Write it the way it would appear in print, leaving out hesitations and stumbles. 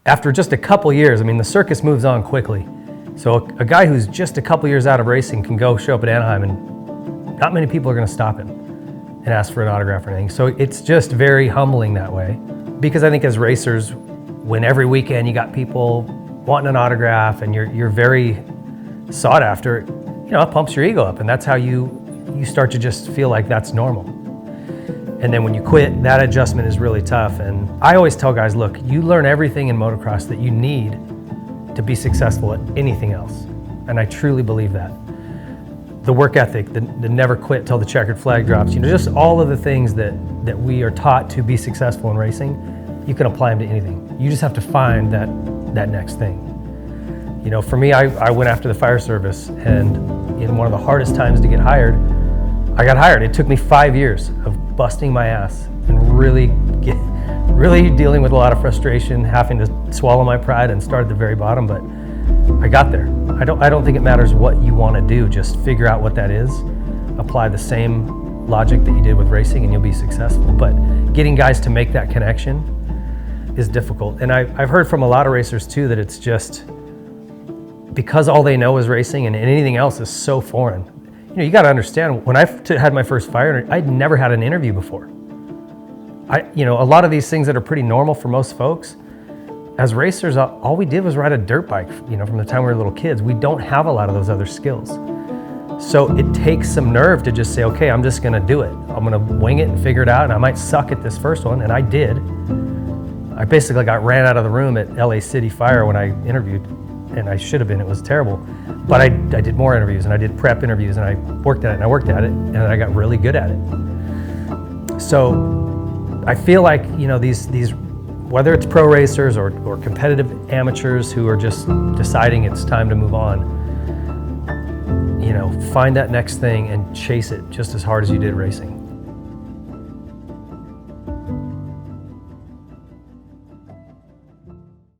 after just a couple years, I mean, the circus moves on quickly. So a guy who's just a couple years out of racing can go show up at Anaheim and not many people are gonna stop him and ask for an autograph or anything. So it's just very humbling that way. Because I think as racers, when every weekend you got people wanting an autograph and you're very sought after, you know, it pumps your ego up, and that's how you start to just feel like that's normal. And then when you quit, that adjustment is really tough. And I always tell guys, look, you learn everything in motocross that you need to be successful at anything else. And I truly believe that. The work ethic, the never quit till the checkered flag drops, you know, just all of the things that we are taught to be successful in racing, you can apply them to anything. You just have to find that next thing. You know, for me, I went after the fire service, and in one of the hardest times to get hired, I got hired. It took me 5 years of busting my ass and really dealing with a lot of frustration, having to swallow my pride and start at the very bottom, but I got there. I don't think it matters what you want to do, just figure out what that is, apply the same logic that you did with racing, and you'll be successful. But getting guys to make that connection is difficult. And I've heard from a lot of racers too that it's just because all they know is racing and anything else is so foreign. You know, you got to understand, when I had my first fire, I'd never had an interview before. You know, a lot of these things that are pretty normal for most folks, as racers, all we did was ride a dirt bike, you know, from the time we were little kids. We don't have a lot of those other skills. So it takes some nerve to just say, okay, I'm just gonna do it. I'm gonna wing it and figure it out, and I might suck at this first one, and I did. I basically got ran out of the room at LA City Fire when I interviewed, and I should have been, it was terrible. But I did more interviews, and I did prep interviews, and I worked at it, and I worked at it, and I got really good at it. So I feel like, you know, these whether it's pro racers or competitive amateurs who are just deciding it's time to move on, you know, find that next thing and chase it just as hard as you did racing.